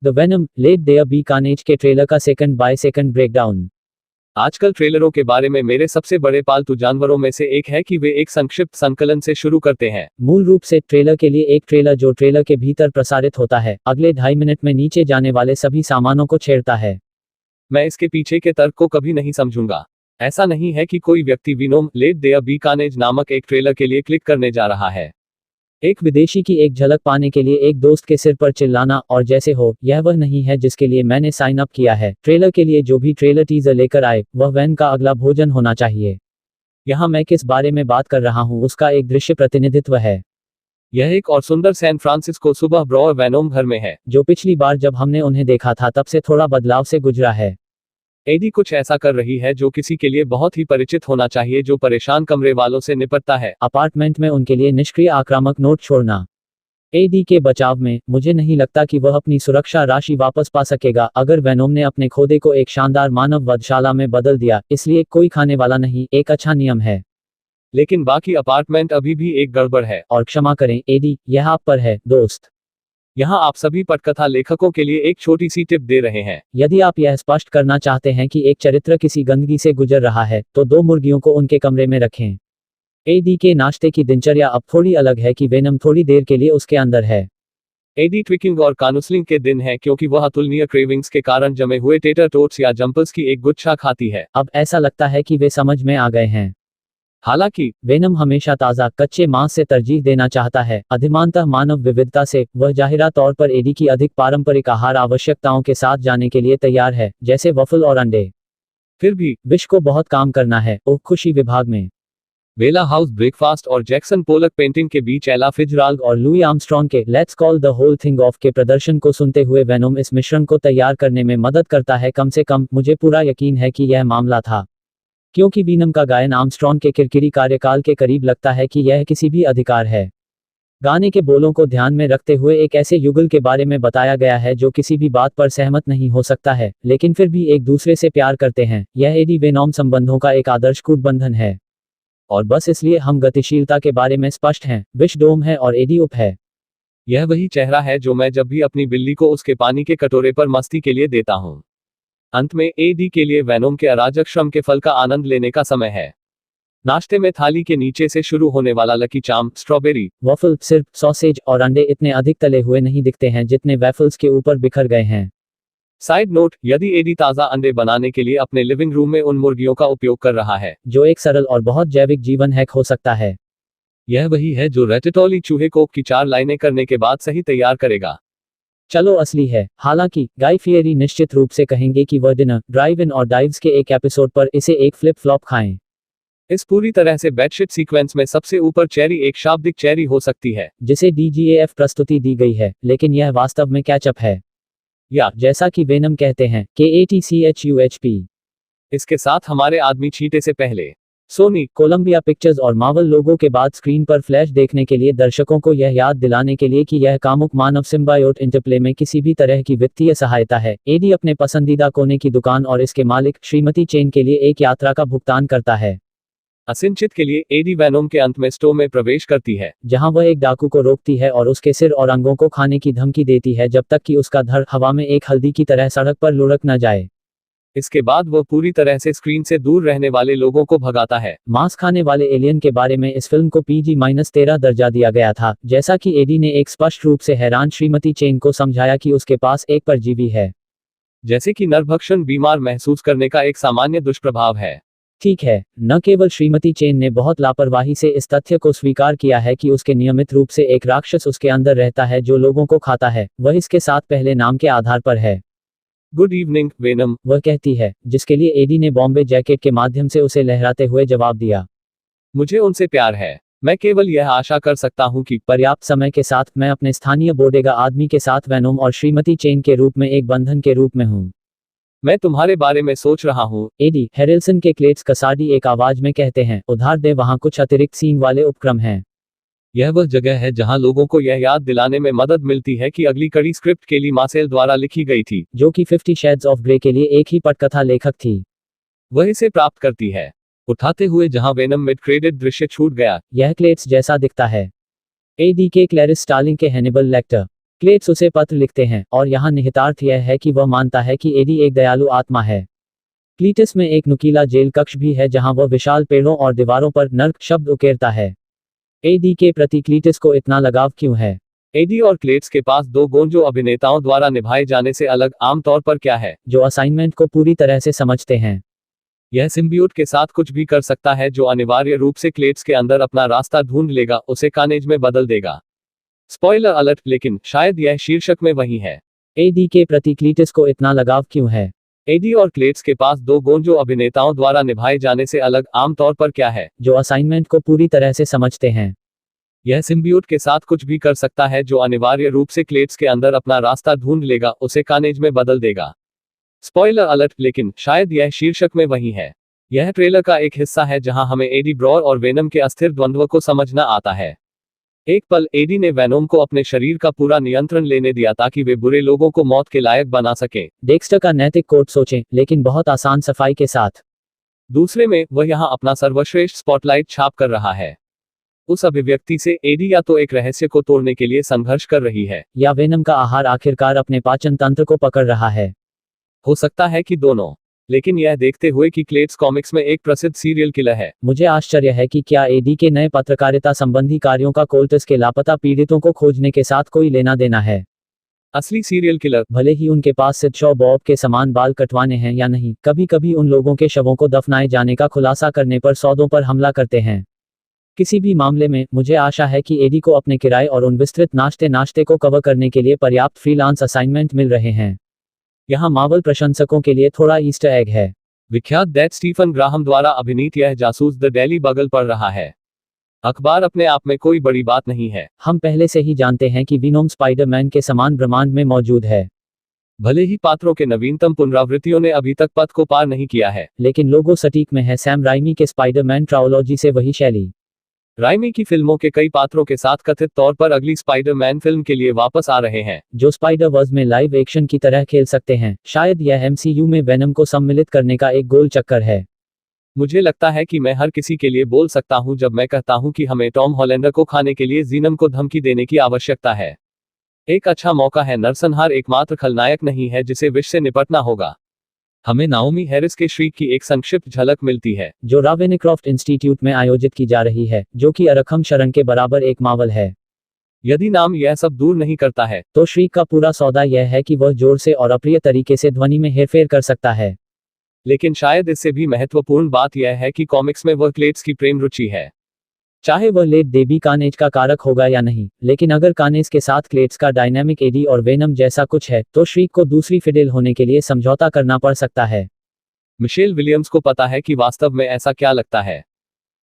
The Venom let there be Carnage के trailer का second by second breakdown. आजकल ट्रेलरों के बारे में मेरे सबसे बड़े पालतू जानवरों में से एक है कि वे एक संक्षिप्त संकलन से शुरू करते हैं। मूल रूप से ट्रेलर के लिए एक ट्रेलर जो ट्रेलर के भीतर प्रसारित होता है, अगले 2.5 मिनट में नीचे जाने वाले सभी सामानों को छेड़ता है। मैं इसके पीछे के तर्क को कभी नहीं समझूंगा। ऐसा नहीं है कि कोई व्यक्ति Venom let there be Carnage नामक एक ट्रेलर के लिए क्लिक करने जा रहा है। एक विदेशी की एक झलक पाने के लिए एक दोस्त के सिर पर चिल्लाना और जैसे हो, यह वह नहीं है जिसके लिए मैंने साइन अप किया है। ट्रेलर के लिए जो भी ट्रेलर टीजर लेकर आए, वह वैन का अगला भोजन होना चाहिए। यहाँ मैं किस बारे में बात कर रहा हूँ उसका एक दृश्य प्रतिनिधित्व है। यह एक और सुंदर सैन फ्रांसिस्को सुबह ब्रॉ वेनोम घर में है, जो पिछली बार जब हमने उन्हें देखा था तब से थोड़ा बदलाव से गुजरा है। एडी कुछ ऐसा कर रही है जो किसी के लिए बहुत ही परिचित होना चाहिए जो परेशान कमरे वालों से निपटता है। अपार्टमेंट में उनके लिए निष्क्रिय आक्रामक नोट छोड़ना। एडी के बचाव में, मुझे नहीं लगता कि वह अपनी सुरक्षा राशि वापस पा सकेगा अगर वेनोम ने अपने खोदे को एक शानदार मानव वधशाला में बदल दिया, इसलिए कोई खाने वाला नहीं, एक अच्छा नियम है। लेकिन बाकी अपार्टमेंट अभी भी एक गड़बड़ है। और क्षमा करें एडी, यह आप पर है दोस्त। यहाँ आप सभी पटकथा लेखकों के लिए एक छोटी सी टिप दे रहे हैं। यदि आप यह स्पष्ट करना चाहते हैं कि एक चरित्र किसी गंदगी से गुजर रहा है, तो 2 मुर्गियों को उनके कमरे में रखें। एडी के नाश्ते की दिनचर्या अब थोड़ी अलग है कि वेनम थोड़ी देर के लिए उसके अंदर है। एडी ट्विकिंग और काउंसलिंग के दिन है क्योंकि वह अतुलनीय क्रेविंग्स के कारण जमे हुए टेटर टोट्स या जंपल्स की एक गुच्छा खाती है। अब ऐसा लगता है कि वे समझ में आ गए हैं। हालांकि वेनम हमेशा ताज़ा कच्चे मांस से तरजीह देना चाहता है, अधिमानतः मानव विविधता से। वह जाहिरा तौर पर एडी की अधिक पारंपरिक आहार आवश्यकताओं के साथ जाने के लिए तैयार है, जैसे वफल और अंडे। फिर भी विश को बहुत काम करना है। ओह खुशी विभाग में वेला हाउस ब्रेकफास्ट और जैक्सन पोलक पेंटिंग के बीच एला फिtzgerald और लुई आर्मस्ट्रॉन्ग के let's call the whole thing off के प्रदर्शन को सुनते हुए वेनोम इस मिश्रण को तैयार करने में मदद करता है। कम से कम मुझे पूरा यकीन है कि यह मामला था, क्योंकि वीनम का गायन आर्मस्ट्रॉन्ग के किरकिरी कार्यकाल के करीब लगता है कि यह किसी भी अधिकार है। गाने के बोलों को ध्यान में रखते हुए एक ऐसे युगल के बारे में बताया गया है जो किसी भी बात पर सहमत नहीं हो सकता है, लेकिन फिर भी एक दूसरे से प्यार करते हैं। यह एडी वेनोम संबंधों का एक आदर्श कूटबंधन है। और बस इसलिए हम गतिशीलता के बारे में स्पष्ट हैं। विश डोम है और एडी उप है। यह वही चेहरा है जो मैं जब भी अपनी बिल्ली को उसके पानी के कटोरे पर मस्ती के लिए देता हूँ। अंत में एडी के लिए वेनोम के अराजक श्रम के फल का आनंद लेने का समय है। नाश्ते में थाली के नीचे से शुरू होने वाला लकी चार्म, स्ट्रॉबेरी वॉफल, सिर्फ सॉसेज और अंडे इतने अधिक तले हुए नहीं दिखते हैं जितने वैफल्स के ऊपर बिखर गए हैं। साइड नोट, यदि एडी ताज़ा अंडे बनाने के लिए अपने लिविंग रूम में उन मुर्गियों का उपयोग कर रहा है, जो एक सरल और बहुत जैविक जीवन हैक हो सकता है। यह वही है जो रेटेटोली चूहे कोक की 4 लाइनें करने के बाद सही तैयार करेगा। चलो असली है। हालांकि गाय फियरी निश्चित रूप से कहेंगे कि वह डिनर, ड्राइव इन और डाइव्स के एक एपिसोड पर इसे एक फ्लिप फ्लॉप खाएं। इस पूरी तरह से बेडशीट सीक्वेंस में सबसे ऊपर चेरी एक शाब्दिक चेरी हो सकती है, जिसे DGAF प्रस्तुति दी गई है, लेकिन यह वास्तव में कैचअप है, या जैसा कि वेनम कहते हैं, KATCHUHP। इसके साथ हमारे आदमी छींटे से पहले सोनी, कोलंबिया पिक्चर्स और मार्वल लोगों के बाद स्क्रीन पर फ्लैश देखने के लिए दर्शकों को यह याद दिलाने के लिए कि यह कामुक मानव सिम्बायोट इंटरप्ले में किसी भी तरह की वित्तीय सहायता है। एडी अपने पसंदीदा कोने की दुकान और इसके मालिक श्रीमती चेन के लिए एक यात्रा का भुगतान करता है। असिंचित के लिए एडी वेनोम के अंत में स्टोव में प्रवेश करती है, जहां वह एक डाकू को रोकती है और उसके सिर और अंगों को खाने की धमकी देती है जब तक कि उसका धड़ हवा में एक हल्दी की तरह सड़क पर लुढ़क न जाए। इसके बाद वह पूरी तरह से स्क्रीन से दूर रहने वाले लोगों को भगाता है। मांस खाने वाले एलियन के बारे में इस फिल्म को PG-13 दर्जा दिया गया था, जैसा कि एडी ने एक स्पष्ट रूप से हैरान श्रीमती चेन को समझाया कि उसके पास एक परजीवी है, जैसे कि नरभक्षण बीमार महसूस करने का एक सामान्य दुष्प्रभाव है। ठीक है, न केवल श्रीमती चेन ने बहुत लापरवाही से इस तथ्य को स्वीकार किया है कि उसके नियमित रूप से एक राक्षस उसके अंदर रहता है जो लोगों को खाता है, वह इसके साथ पहले नाम के आधार पर है। गुड इवनिंग वेनम, वह कहती है, जिसके लिए एडी ने बॉम्बे जैकेट के माध्यम से उसे लहराते हुए जवाब दिया, मुझे उनसे प्यार है। मैं केवल यह आशा कर सकता हूं कि पर्याप्त समय के साथ मैं अपने स्थानीय बोडेगा आदमी के साथ वेनोम और श्रीमती चेन के रूप में एक बंधन के रूप में हूं। मैं तुम्हारे बारे में सोच रहा हूं। एडी हेरिल्सन के क्लेट्स कसाडी एक आवाज में कहते हैं, उधार दे, वहां कुछ अतिरिक्त सींग वाले उपक्रम हैं। यह वह जगह है जहां लोगों को यह याद दिलाने में मदद मिलती है कि अगली कड़ी स्क्रिप्ट केली मासेल द्वारा लिखी गई थी, जो कि 50 शेड्स ऑफ ग्रे के लिए एक ही पटकथा लेखक थी। वह इसे प्राप्त करती है, उठाते हुए जहां वेनम मिड क्रेडिट दृश्य छूट गया। यह क्लेट्स जैसा दिखता है। एडी के क्लैरिस स्टार्लिंग के हैनिबल लेक्टर क्लेट्स उसे पत्र लिखते हैं और यहाँ निहितार्थ यह है कि वह मानता है कि एडी एक दयालु आत्मा है। क्लीटस में एक नुकीला जेल कक्ष भी है जहाँ वह विशाल पेड़ों और दीवारों पर नर्क शब्द उकेरता है। एडी के प्रति क्लीटस को इतना लगाव क्यों है? एडी और क्लेट्स के पास दो गुण जो अभिनेताओं द्वारा निभाए जाने से अलग आमतौर पर क्या है? जो असाइनमेंट को पूरी तरह से समझते हैं। यह सिम्बियोट के साथ कुछ भी कर सकता है जो अनिवार्य रूप से क्लेट्स के अंदर अपना रास्ता ढूंढ लेगा, उसे कार्नेज में बदल देगा। स्पॉइलर अलर्ट, लेकिन शायद यह शीर्षक में वही है। एडी के प्रति क्लीटस को इतना लगाव क्यों है? एडी और क्लेट्स के पास दो गुण जो अभिनेताओं द्वारा निभाए जाने से अलग आमतौर पर क्या है? जो असाइनमेंट को पूरी तरह से समझते हैं। यह सिम्बियोट के साथ कुछ भी कर सकता है जो अनिवार्य रूप से क्लेट्स के अंदर अपना रास्ता ढूंढ लेगा, उसे कार्नेज में बदल देगा। स्पॉइलर अलर्ट, लेकिन शायद यह शीर्षक में वही है। यह ट्रेलर का एक हिस्सा है जहां हमें एडी ब्रॉर और वेनम के अस्थिर द्वंद्व को समझना आता है। एक पल एडी ने वेनोम को अपने शरीर का पूरा नियंत्रण लेने दिया ताकि वे बुरे लोगों को मौत के लायक बना सके। डेक्स्टर का नैतिक कोड सोचें, लेकिन बहुत आसान सफाई के साथ। दूसरे में वह यहां अपना सर्वश्रेष्ठ स्पॉटलाइट छाप कर रहा है। उस अभिव्यक्ति से एडी या तो एक रहस्य को तोड़ने के लिए संघर्ष कर रही है, या वेनम का आहार आखिरकार अपने पाचन तंत्र को पकड़ रहा है। हो सकता है कि दोनों। लेकिन यह देखते हुए कि क्लेट्स कॉमिक्स में एक प्रसिद्ध सीरियल किलर है, मुझे आश्चर्य है कि क्या एडी के नए पत्रकारिता संबंधी कार्यों का कोल्टस के लापता पीड़ितों को खोजने के साथ कोई लेना देना है। असली सीरियल किलर, भले ही उनके पास सिड शॉ बॉब के समान बाल कटवाने हैं या नहीं, कभी कभी उन लोगों के शवों को दफनाए जाने का खुलासा करने पर सौदों पर हमला करते हैं। किसी भी मामले में मुझे आशा है कि एडी को अपने किराए और उन विस्तृत नाश्ते को कवर करने के लिए पर्याप्त फ्रीलांस असाइनमेंट मिल रहे हैं। यहाँ मार्वल प्रशंसकों के लिए थोड़ा ईस्टर एग है। विख्यात दैट स्टीफन ग्राहम द्वारा अभिनीत यह जासूस द डेली बगल पढ़ रहा है। अखबार अपने आप में कोई बड़ी बात नहीं है। हम पहले से ही जानते हैं कि विनोम स्पाइडरमैन के समान ब्रह्मांड में मौजूद है। भले ही पात्रों के नवीनतम पुनरावृत्तियों ने अभी तक पथ को पार नहीं किया है, लेकिन लोगो सटीक में है। सैम राइमी के स्पाइडरमैन ट्रायोलॉजी से वही शैली। राइमी की फिल्मों के कई पात्रों के साथ कथित तौर पर अगली स्पाइडरमैन फिल्म के लिए वापस आ रहे हैं, जो स्पाइडर वर्स में लाइव एक्शन की तरह खेल सकते हैं। शायद यह एमसीयू में वेनम को सम्मिलित करने का एक गोल चक्कर है। मुझे लगता है कि मैं हर किसी के लिए बोल सकता हूं जब मैं कहता हूं कि हमें टॉम हॉलैंडर को खाने के लिए जीनम को धमकी देने की आवश्यकता है। एक अच्छा मौका है। नरसंहार एकमात्र खलनायक नहीं है जिसे विष से निपटना होगा। हमें नाओमी हैरिस के श्रीक की एक संक्षिप्त झलक मिलती है, जो रावेनक्रॉफ्ट इंस्टीट्यूट में आयोजित की जा रही है, जो कि अरखम शरण के बराबर एक मावल है। यदि नाम यह सब दूर नहीं करता है, तो श्रीक का पूरा सौदा यह है कि वह जोर से और अप्रिय तरीके से ध्वनि में हेरफेर कर सकता है। लेकिन शायद इससे भी महत्वपूर्ण बात यह है कि कॉमिक्स में वह क्लेट्स की प्रेम रुचि है। चाहे वह लेट देबी कार्नेज का कारक होगा या नहीं, लेकिन अगर कार्नेज के साथ क्लेट्स का डायनामिक एडी और वेनम जैसा कुछ है, तो श्रीक को दूसरी फिडेल होने के लिए समझौता करना पड़ सकता है। मिशेल विलियम्स को पता है कि वास्तव में ऐसा क्या लगता है।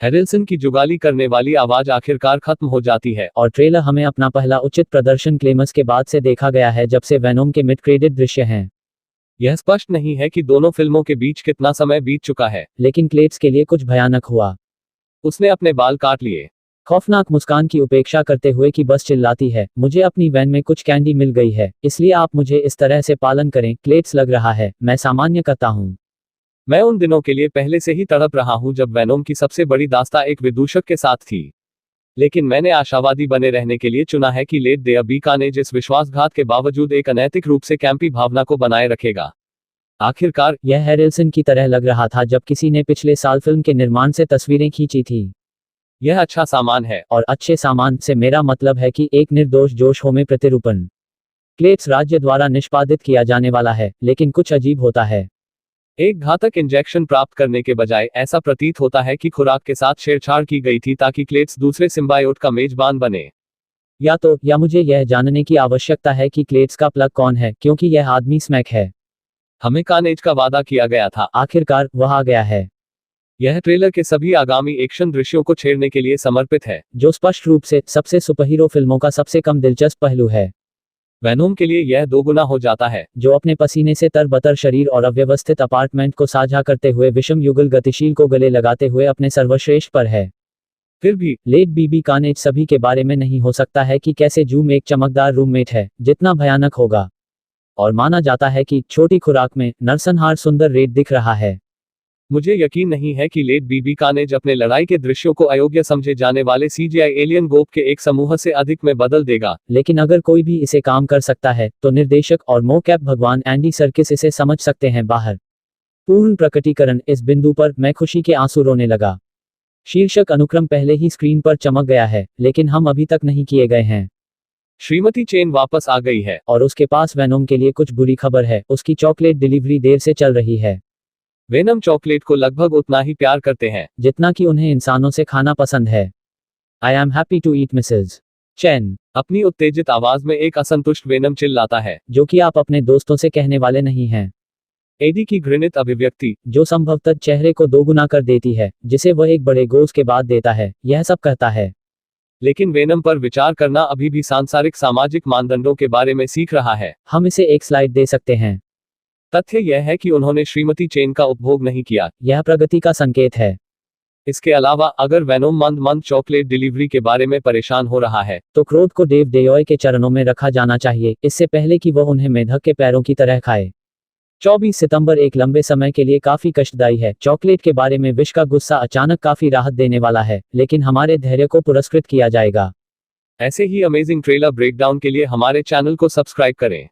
हैरिल्सन की जुगाली करने वाली आवाज आखिरकार खत्म हो जाती है, और ट्रेलर हमें अपना पहला उचित प्रदर्शन क्लेमस के बाद से देखा गया है, जब से वेनोम के मिड क्रेडिट दृश्य हैं। यह स्पष्ट नहीं है कि दोनों फिल्मों के बीच कितना समय बीत चुका है, लेकिन क्लेट्स के लिए कुछ भयानक हुआ। उसने अपने बाल काट लिए। खौफनाक मुस्कान की उपेक्षा करते हुए कि बस चिल्लाती है, मुझे अपनी वैन में कुछ कैंडी मिल गई है, इसलिए आप मुझे इस तरह से पालन करें। क्लेट्स लग रहा है मैं सामान्य करता हूँ। मैं उन दिनों के लिए पहले से ही तड़प रहा हूं जब वेनोम की सबसे बड़ी दास्तां एक विदूषक के साथ थी। लेकिन मैंने आशावादी बने रहने के लिए चुना है कि लेट दे बी कार्नेज इस विश्वासघात के बावजूद एक अनैतिक रूप से कैंपी भावना को बनाए रखेगा। आखिरकार यह हैरिल्सन की तरह लग रहा था जब किसी ने पिछले साल फिल्म के निर्माण से तस्वीरें खींची थी। यह अच्छा सामान है, और अच्छे सामान से मेरा मतलब है कि एक निर्दोष जोश हो में प्रतिरूपण। क्लेट्स राज्य द्वारा निष्पादित किया जाने वाला है, लेकिन कुछ अजीब होता है। एक घातक इंजेक्शन प्राप्त करने के बजाय ऐसा प्रतीत होता है कि खुराक के साथ छेड़छाड़ की गई थी ताकि क्लेट्स दूसरे सिम्बायोट का मेजबान बने। या मुझे यह जानने की आवश्यकता है कि क्लेट्स का प्लग कौन है, क्योंकि यह आदमी स्मैक है। हमें कार्नेज का वादा किया गया था, आखिरकार वह आ गया है। यह ट्रेलर के सभी आगामी एक्शन दृश्यों को छेड़ने के लिए समर्पित है, जो स्पष्ट रूप से सबसे सुपरहीरो फिल्मों का सबसे कम दिलचस्प पहलू है। वेनोम के लिए यह दोगुना हो जाता है, जो अपने पसीने से तरबतर शरीर और अव्यवस्थित अपार्टमेंट को साझा करते हुए विषम युगल गतिशील को गले लगाते हुए अपने सर्वश्रेष्ठ पर है। फिर भी लेट बीबी कार्नेज सभी के बारे में नहीं हो सकता है कि कैसे जूम एक चमकदार रूममेट है, जितना भयानक होगा। और माना जाता है कि छोटी खुराक में नरसंहार सुंदर रेड दिख रहा है। मुझे यकीन नहीं है कि लेट बीबी कार्नेज अपने लड़ाई के दृश्यों को अयोग्य समझे जाने वाले सीजीआई एलियन गोप के एक समूह से अधिक में बदल देगा। लेकिन अगर कोई भी इसे काम कर सकता है तो निर्देशक और मोकैप भगवान एंडी सर्किस इसे समझ सकते हैं। बाहर पूर्ण प्रकटीकरण। इस बिंदु पर मैं खुशी के आंसू रोने लगा। शीर्षक अनुक्रम पहले ही स्क्रीन पर चमक गया है, लेकिन हम अभी तक नहीं किए गए हैं। श्रीमती चेन वापस आ गई है और उसके पास वेनोम के लिए कुछ बुरी खबर है। उसकी चॉकलेट डिलीवरी देर से चल रही है। वेनम चॉकलेट को लगभग उतना ही प्यार करते हैं जितना कि उन्हें इंसानों से खाना पसंद है। I am happy to eat Mrs Chen. अपनी उत्तेजित आवाज में एक असंतुष्ट वेनम चिल्लाता है, जो कि आप अपने दोस्तों से कहने वाले नहीं हैं। एडी की घृणित अभिव्यक्ति, जो संभवतः चेहरे को दोगुना कर देती है, जिसे वह एक बड़े गोज के बाद देता है, यह सब कहता है। लेकिन वेनम पर विचार करना अभी भी सांसारिक सामाजिक मानदंडों के बारे में सीख रहा है। हम इसे एक स्लाइड दे सकते हैं। तथ्य यह है कि उन्होंने श्रीमती चेन का उपभोग नहीं किया। यह प्रगति का संकेत है। इसके अलावा अगर वेनोम मंद मंद चॉकलेट डिलीवरी के बारे में परेशान हो रहा है, तो क्रोध को डेव डेयोय के चरणों में रखा जाना चाहिए, इससे पहले कि वह उन्हें मेढक के पैरों की तरह खाए। 24 सितंबर एक लंबे समय के लिए काफी कष्टदायी है। चॉकलेट के बारे में विश का गुस्सा अचानक काफी राहत देने वाला है, लेकिन हमारे धैर्य को पुरस्कृत किया जाएगा। ऐसे ही अमेजिंग ट्रेलर ब्रेकडाउन के लिए हमारे चैनल को सब्सक्राइब करें।